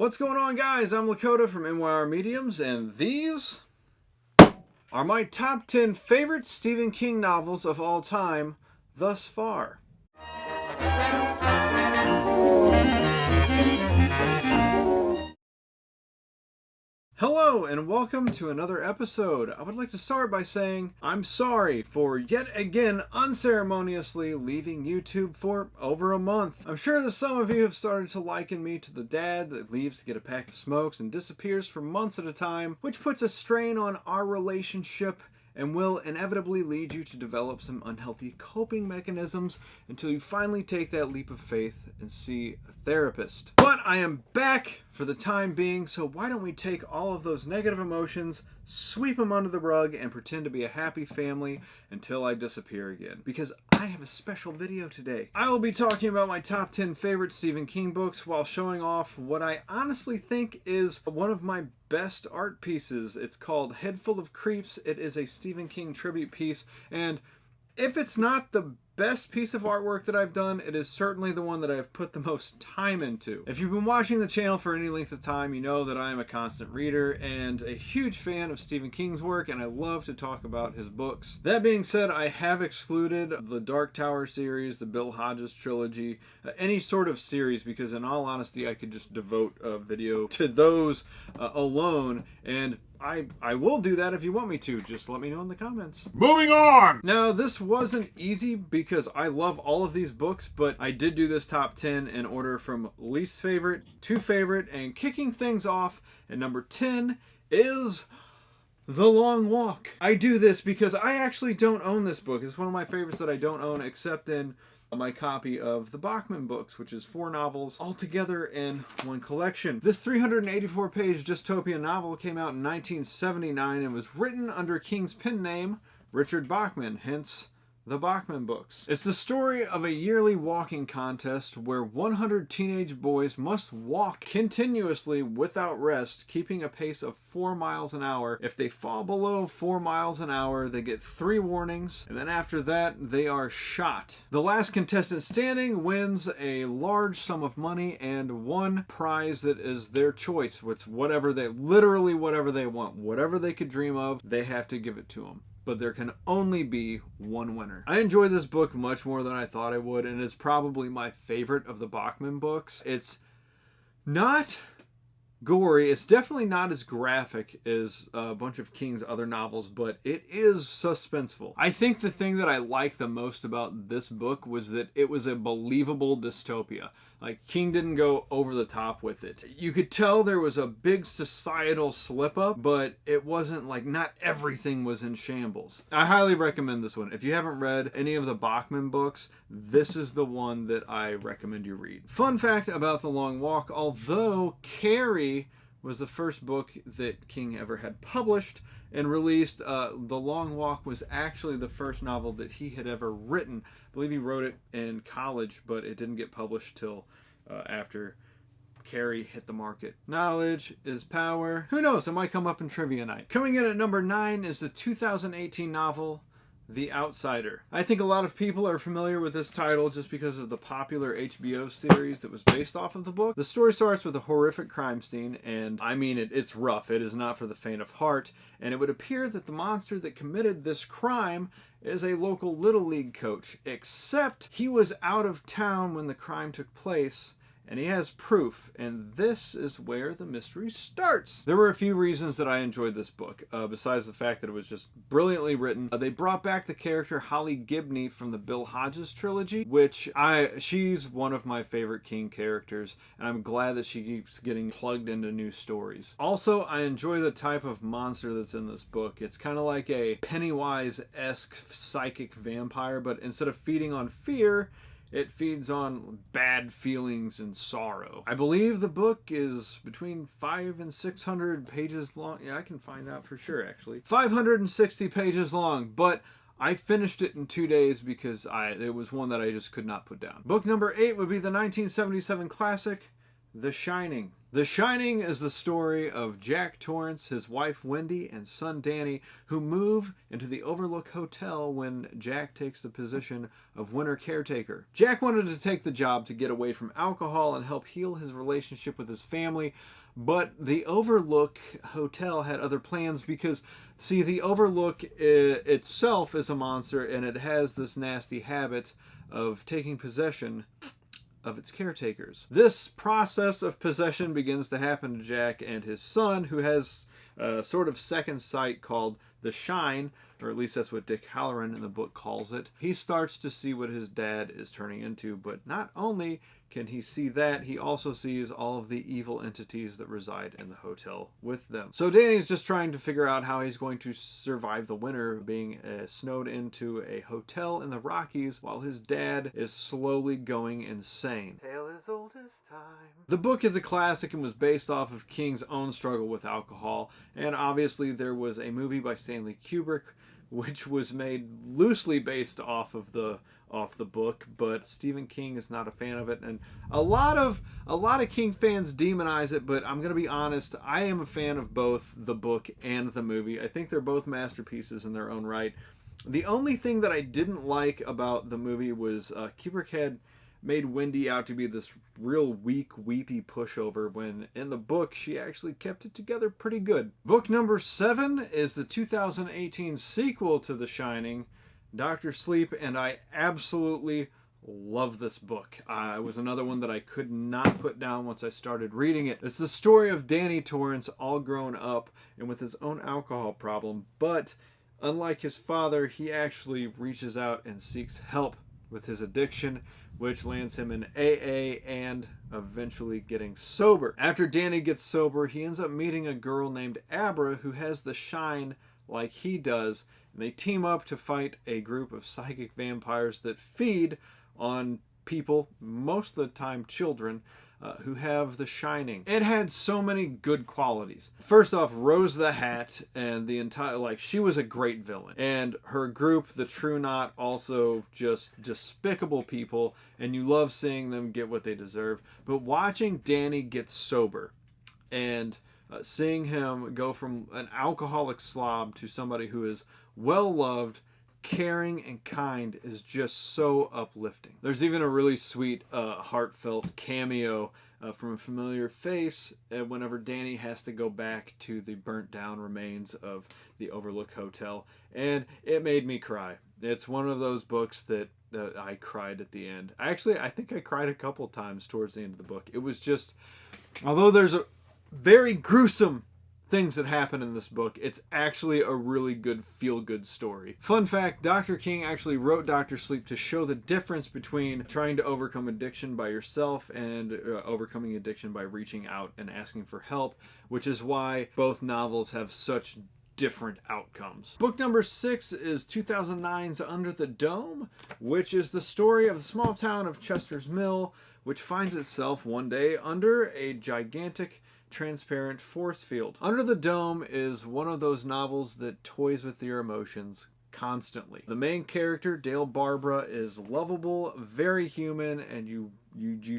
What's going on, guys? I'm Lakota from MYR Mediums, and these are my top 10 favorite Stephen King novels of all time thus far. Hello and welcome to another episode. I would like to start by saying I'm sorry for yet again unceremoniously leaving YouTube for over a month. I'm sure that some of you have started to liken me to the dad that leaves to get a pack of smokes and disappears for months at a time, which puts a strain on our relationship and will inevitably lead you to develop some unhealthy coping mechanisms until you finally take that leap of faith and see a therapist. But I am back for the time being, so why don't we take all of those negative emotions, sweep them under the rug, and pretend to be a happy family until I disappear again. Because I have a special video today. I will be talking about my top 10 favorite Stephen King books while showing off what I honestly think is one of my best art pieces. It's called Head Full of Creeps. It is a Stephen King tribute piece, and if it's not the best piece of artwork that I've done, it is certainly the one that I've put the most time into. If you've been watching the channel for any length of time, you know that I am a constant reader and a huge fan of Stephen King's work, and I love to talk about his books. That being said, I have excluded the Dark Tower series, the Bill Hodges trilogy, any sort of series, because in all honesty, I could just devote a video to those alone, and I will do that if you want me to. Just let me know in the comments. Moving on! Now, this wasn't easy because I love all of these books, but I did do this top 10 in order from least favorite to favorite, and kicking things off at number 10 is The Long Walk. I do this because I actually don't own this book. It's one of my favorites that I don't own, except in my copy of the Bachman books, which is 4 novels all together in one collection. This 384-page dystopian novel came out in 1979 and was written under King's pen name, Richard Bachman, hence the Bachman books. It's the story of a yearly walking contest where 100 teenage boys must walk continuously without rest, keeping a pace of 4 miles an hour. If they fall below 4 miles an hour, they get 3 warnings, and then after that, they are shot. The last contestant standing wins a large sum of money and one prize that is their choice. It's literally whatever they want. Whatever they could dream of, they have to give it to them. But there can only be one winner. I enjoyed this book much more than I thought I would, and it's probably my favorite of the Bachman books. It's not gory. It's definitely not as graphic as a bunch of King's other novels, but it is suspenseful. I think the thing that I liked the most about this book was that it was a believable dystopia. Like, King didn't go over the top with it. You could tell there was a big societal slip up, but it wasn't like not everything was in shambles. I highly recommend this one. If you haven't read any of the Bachman books, this is the one that I recommend you read. Fun fact about The Long Walk, although Carrie was the first book that King ever had published and released, The Long Walk was actually the first novel that he had ever written. I believe he wrote it in college, but it didn't get published till after Carrie hit the market. Knowledge is power. Who knows, it might come up in trivia night. Coming in at number 9 is the 2018 novel The Outsider. I think a lot of people are familiar with this title just because of the popular HBO series that was based off of the book. The story starts with a horrific crime scene, and I mean, it's rough. It is not for the faint of heart, and it would appear that the monster that committed this crime is a local Little League coach, except he was out of town when the crime took place, and he has proof, and this is where the mystery starts. There were a few reasons that I enjoyed this book, besides the fact that it was just brilliantly written. They brought back the character Holly Gibney from the Bill Hodges trilogy, which she's one of my favorite King characters, and I'm glad that she keeps getting plugged into new stories. Also, I enjoy the type of monster that's in this book. It's kind of like a Pennywise-esque psychic vampire, but instead of feeding on fear, it feeds on bad feelings and sorrow. I believe the book is between 500 and 600 pages long. Yeah, I can find out for sure, actually. 560 pages long, but I finished it in 2 days because it was one that I just could not put down. Book number 8 would be the 1977 classic, The Shining. The Shining is the story of Jack Torrance, his wife Wendy, and son Danny, who move into the Overlook Hotel when Jack takes the position of winter caretaker. Jack wanted to take the job to get away from alcohol and help heal his relationship with his family, but the Overlook Hotel had other plans because, see, the Overlook itself is a monster, and it has this nasty habit of taking possession of its caretakers. This process of possession begins to happen to Jack and his son, who has a sort of second sight called the Shine, or at least that's what Dick Halloran in the book calls it. He starts to see what his dad is turning into, but not only can he see that, he also sees all of the evil entities that reside in the hotel with them. So Danny's just trying to figure out how he's going to survive the winter, being snowed into a hotel in the Rockies while his dad is slowly going insane. Tale as old as time. The book is a classic and was based off of King's own struggle with alcohol, and obviously there was a movie by Stanley Kubrick which was made loosely based off the book, but Stephen King is not a fan of it, and a lot of King fans demonize it, but I'm gonna be honest, I am a fan of both the book and the movie. I think they're both masterpieces in their own right. The only thing that I didn't like about the movie was Kubrick had made Wendy out to be this real weak, weepy pushover, when in the book she actually kept it together pretty good. Book number 7 is the 2018 sequel to The Shining, Dr. Sleep, and I absolutely love this book. It was another one that I could not put down once I started reading it. It's the story of Danny Torrance all grown up and with his own alcohol problem, but unlike his father, he actually reaches out and seeks help with his addiction, which lands him in AA and eventually getting sober. After Danny gets sober, he ends up meeting a girl named Abra who has the shine like he does, and they team up to fight a group of psychic vampires that feed on people, most of the time children, who have the shining. It had so many good qualities. First off, Rose the Hat and the entire, she was a great villain. And her group, the True Knot, also just despicable people, and you love seeing them get what they deserve. But watching Danny get sober and seeing him go from an alcoholic slob to somebody who is well-loved, caring, and kind is just so uplifting. There's even a really sweet, heartfelt cameo from a familiar face whenever Danny has to go back to the burnt down remains of the Overlook Hotel, and it made me cry. It's one of those books that I cried at the end. Actually, I think I cried a couple times towards the end of the book. It was just, although there's a very gruesome things that happen in this book, it's actually a really good feel-good story. Fun fact, Dr. King actually wrote Dr. Sleep to show the difference between trying to overcome addiction by yourself and overcoming addiction by reaching out and asking for help, which is why both novels have such different outcomes. Book number 6 is 2009's Under the Dome, which is the story of the small town of Chester's Mill, which finds itself one day under a gigantic transparent force field. Under the Dome is one of those novels that toys with your emotions constantly. The main character, Dale Barbara, is lovable, very human, and you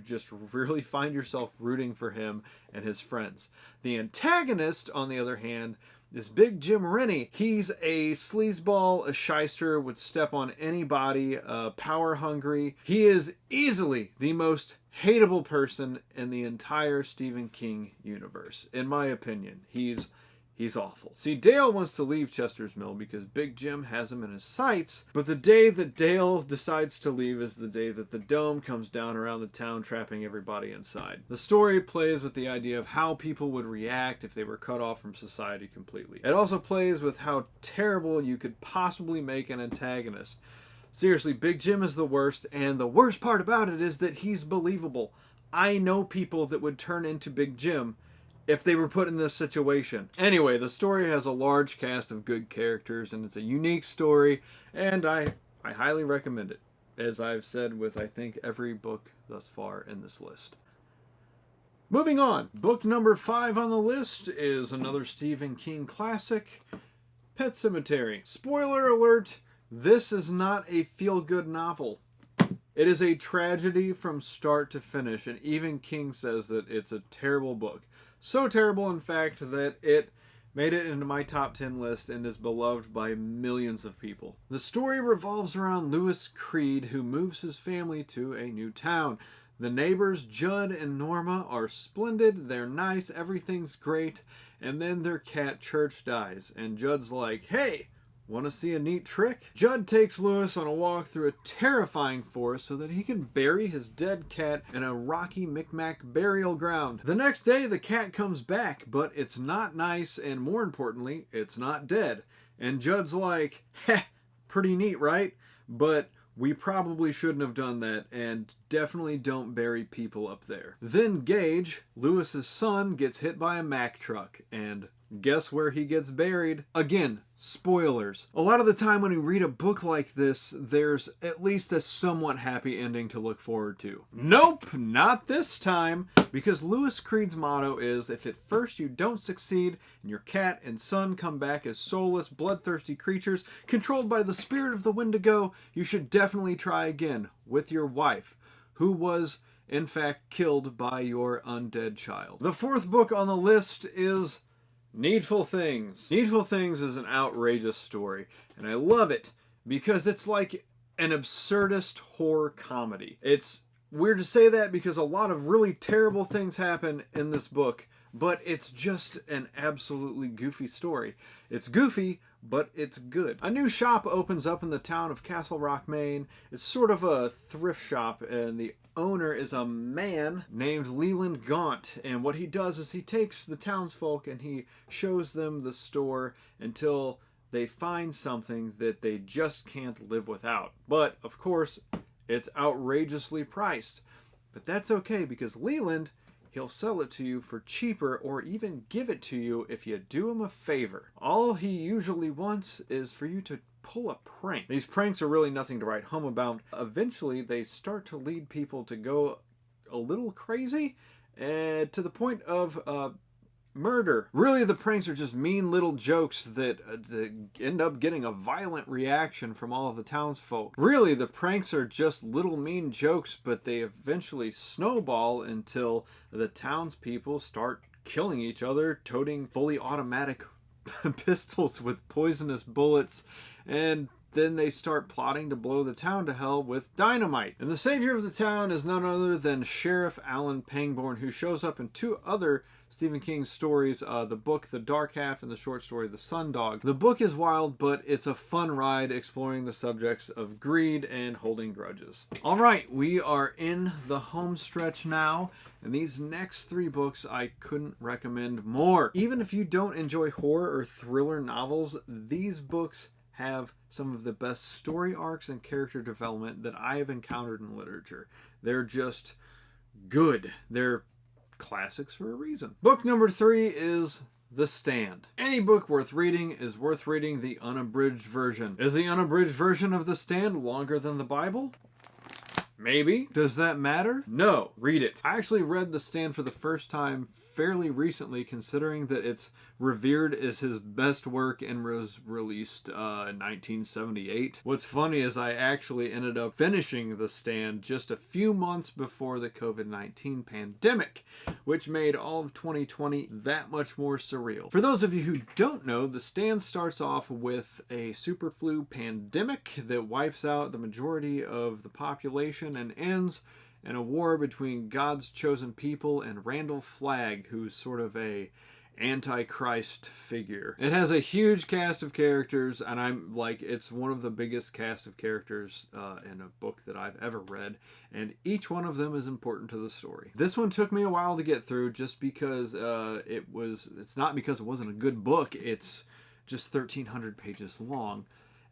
just really find yourself rooting for him and his friends. The antagonist, on the other hand, is Big Jim Rennie. He's a sleazeball, a shyster, would step on anybody, power hungry. He is easily the most hateable person in the entire Stephen King universe. In my opinion, he's awful. See, Dale wants to leave Chester's Mill because Big Jim has him in his sights, but the day that Dale decides to leave is the day that the dome comes down around the town, trapping everybody inside. The story plays with the idea of how people would react if they were cut off from society completely. It also plays with how terrible you could possibly make an antagonist. Seriously, Big Jim is the worst, and the worst part about it is that he's believable. I know people that would turn into Big Jim if they were put in this situation. Anyway, the story has a large cast of good characters, and it's a unique story, and I highly recommend it, as I've said with, I think, every book thus far in this list. Moving on, book number 5 on the list is another Stephen King classic, Pet Sematary. Spoiler alert, this is not a feel-good novel. It is a tragedy from start to finish, and even King says that it's a terrible book. So terrible, in fact, that it made it into my top 10 list and is beloved by millions of people. The story revolves around Lewis Creed, who moves his family to a new town. The neighbors, Judd and Norma, are splendid, they're nice, everything's great, and then their cat Church dies, and Judd's like, "Hey, want to see a neat trick?" Judd takes Lewis on a walk through a terrifying forest so that he can bury his dead cat in a rocky Micmac burial ground. The next day, the cat comes back, but it's not nice, and more importantly, it's not dead. And Judd's like, "Heh, pretty neat, right? But we probably shouldn't have done that, and definitely don't bury people up there." Then Gage, Lewis's son, gets hit by a Mack truck, and guess where he gets buried? Again, spoilers. A lot of the time when you read a book like this, there's at least a somewhat happy ending to look forward to. Nope, not this time, because Lewis Creed's motto is, if at first you don't succeed and your cat and son come back as soulless, bloodthirsty creatures controlled by the spirit of the Wendigo, you should definitely try again with your wife, who was in fact killed by your undead child. The fourth book on the list is Needful Things. Needful Things is an outrageous story, and I love it because it's like an absurdist horror comedy. It's weird to say that because a lot of really terrible things happen in this book, but it's just an absolutely goofy story. It's goofy, but it's good. A new shop opens up in the town of Castle Rock, Maine. It's sort of a thrift shop, and the owner is a man named Leland Gaunt, and what he does is he takes the townsfolk and he shows them the store until they find something that they just can't live without. But of course, it's outrageously priced. But that's okay, because Leland, he'll sell it to you for cheaper or even give it to you if you do him a favor. All he usually wants is for you to pull a prank. These pranks are really nothing to write home about. Eventually, they start to lead people to go a little crazy, to the point of murder. Really, the pranks are just mean little jokes that end up getting a violent reaction from all of the townsfolk. Really, the pranks are just little mean jokes, but they eventually snowball until the townspeople start killing each other, toting fully automatic pistols with poisonous bullets, and then they start plotting to blow the town to hell with dynamite. And the savior of the town is none other than Sheriff Alan Pangborn, who shows up in two other Stephen King stories, the book The Dark Half and the short story The Sundog. The book is wild, but it's a fun ride exploring the subjects of greed and holding grudges. Alright, we are in the home stretch now, and these next three books I couldn't recommend more. Even if you don't enjoy horror or thriller novels, these books have some of the best story arcs and character development that I have encountered in literature. They're just good. They're classics for a reason. Book number 3 is The Stand. Any book worth reading is worth reading the unabridged version. Is the unabridged version of The Stand longer than the Bible? Maybe. Does that matter? No. Read it. I actually read The Stand for the first time fairly recently, considering that it's revered as his best work and was released in 1978. What's funny is I actually ended up finishing The Stand just a few months before the COVID-19 pandemic, which made all of 2020 that much more surreal. For those of you who don't know, The Stand starts off with a super flu pandemic that wipes out the majority of the population and ends in a war between God's chosen people and Randall Flagg, who's sort of a antichrist figure. It has a huge cast of characters, and it's one of the biggest cast of characters in a book that I've ever read, and each one of them is important to the story. This one took me a while to get through, just because it's not because it wasn't a good book, it's just 1,300 pages long.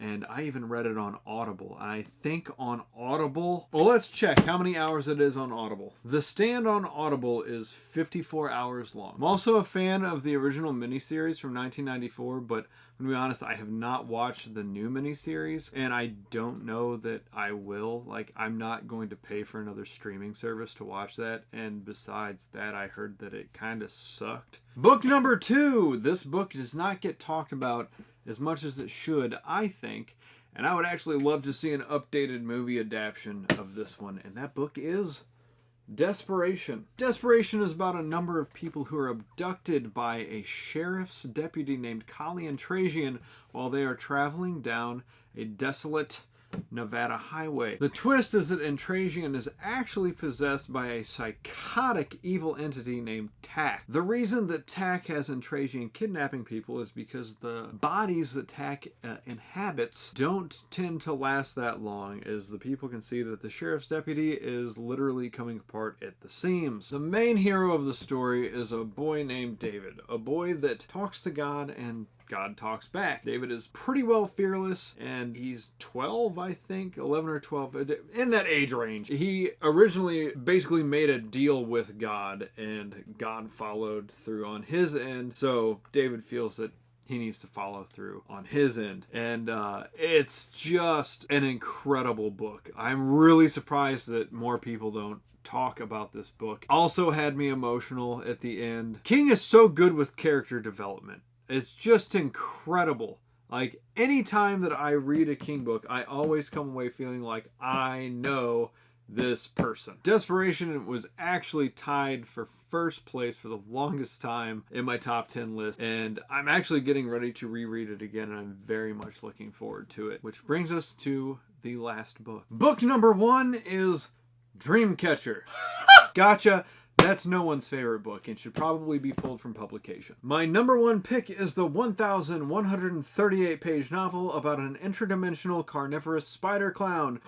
And I even read it on Audible. And I think on Audible... Well, let's check how many hours it is on Audible. The Stand on Audible is 54 hours long. I'm also a fan of the original miniseries from 1994, but to be honest, I have not watched the new miniseries, and I don't know that I will. I'm not going to pay for another streaming service to watch that, and besides that, I heard that it kind of sucked. Book number 2! This book does not get talked about as much as it should, I think, And I would actually love to see an updated movie adaptation of this one. And that book is Desperation. Desperation is about a number of people who are abducted by a sheriff's deputy named Colleen Trajan while they are traveling down a desolate Nevada highway. The twist is that Trajan is actually possessed by a psychotic evil entity named Tack. The reason that Tack has Trajan kidnapping people is because the bodies that Tack inhabits don't tend to last that long, as the people can see that the sheriff's deputy is literally coming apart at the seams. The main hero of the story is a boy named David, a boy that talks to God and God talks back. David is pretty well fearless, and he's 12, I think, 11 or 12, in that age range. He originally basically made a deal with God, and God followed through on his end, so David feels that he needs to follow through on his end. And it's just an incredible book. I'm really surprised that more people don't talk about this book. Also had me emotional at the end. King is so good with character development. It's just incredible. Like, anytime that I read a King book, I always come away feeling like I know this person. Desperation was actually tied for first place for the longest time in my top 10 list, and I'm actually getting ready to reread it again, and I'm very much looking forward to it. Which brings us to the last book. Book number 1 is Dreamcatcher. Gotcha. That's no one's favorite book and should probably be pulled from publication. My number 1 pick is the 1,138-page novel about an interdimensional carnivorous spider clown.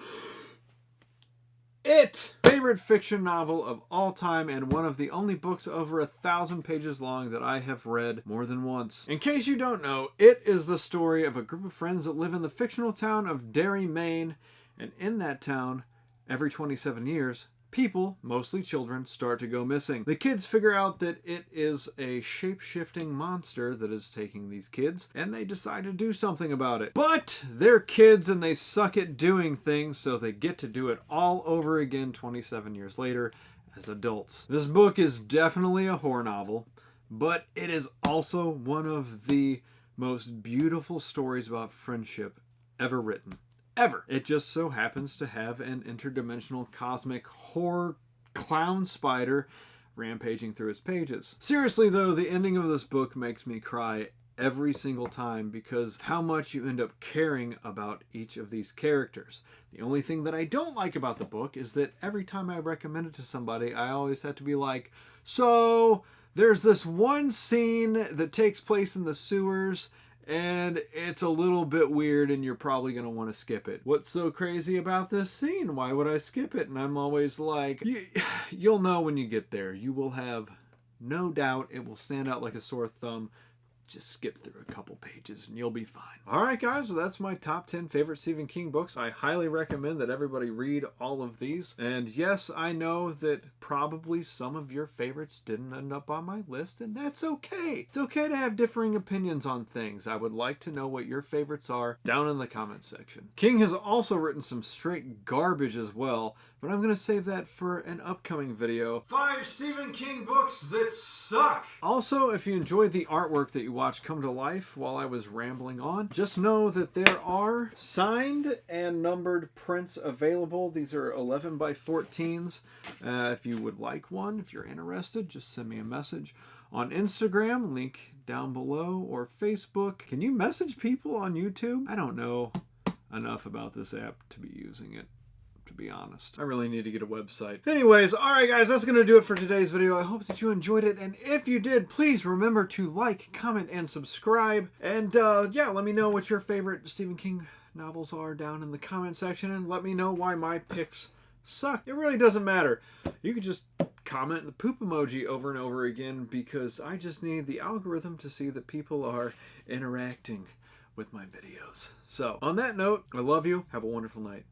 It! Favorite fiction novel of all time and one of the only books over 1,000 pages long that I have read more than once. In case you don't know, it is the story of a group of friends that live in the fictional town of Derry, Maine, and in that town, every 27 years, people, mostly children, start to go missing. The kids figure out that it is a shape-shifting monster that is taking these kids, and they decide to do something about it. But they're kids and they suck at doing things, so they get to do it all over again 27 years later as adults. This book is definitely a horror novel, but it is also one of the most beautiful stories about friendship ever written. Ever. It just so happens to have an interdimensional cosmic horror clown spider rampaging through its pages. Seriously though, the ending of this book makes me cry every single time because how much you end up caring about each of these characters. The only thing that I don't like about the book is that every time I recommend it to somebody, I always have to be like, so there's this one scene that takes place in the sewers and it's a little bit weird and you're probably going to want to skip it. What's so crazy about this scene? Why would I skip it? And I'm always like, you'll know when you get there. You will have no doubt it will stand out like a sore thumb. Just skip through a couple pages and you'll be fine. Alright guys, so that's my top 10 favorite Stephen King books. I highly recommend that everybody read all of these. And yes, I know that probably some of your favorites didn't end up on my list, and that's okay. It's okay to have differing opinions on things. I would like to know what your favorites are down in the comment section. King has also written some straight garbage as well, but I'm going to save that for an upcoming video. 5 Stephen King books that suck! Also, if you enjoyed the artwork that you watched come to life while I was rambling on, just know that there are signed and numbered prints available. These are 11 by 14s. If you would like one, if you're interested, just send me a message on Instagram, link down below, or Facebook. Can you message people on YouTube? I don't know enough about this app to be using it, to be honest. I really need to get a website. Anyways, alright guys, that's going to do it for today's video. I hope that you enjoyed it, and if you did, please remember to like, comment, and subscribe. And yeah, let me know what your favorite Stephen King novels are down in the comment section, and let me know why my picks suck. It really doesn't matter. You could just comment the poop emoji over and over again, because I just need the algorithm to see that people are interacting with my videos. So, on that note, I love you. Have a wonderful night.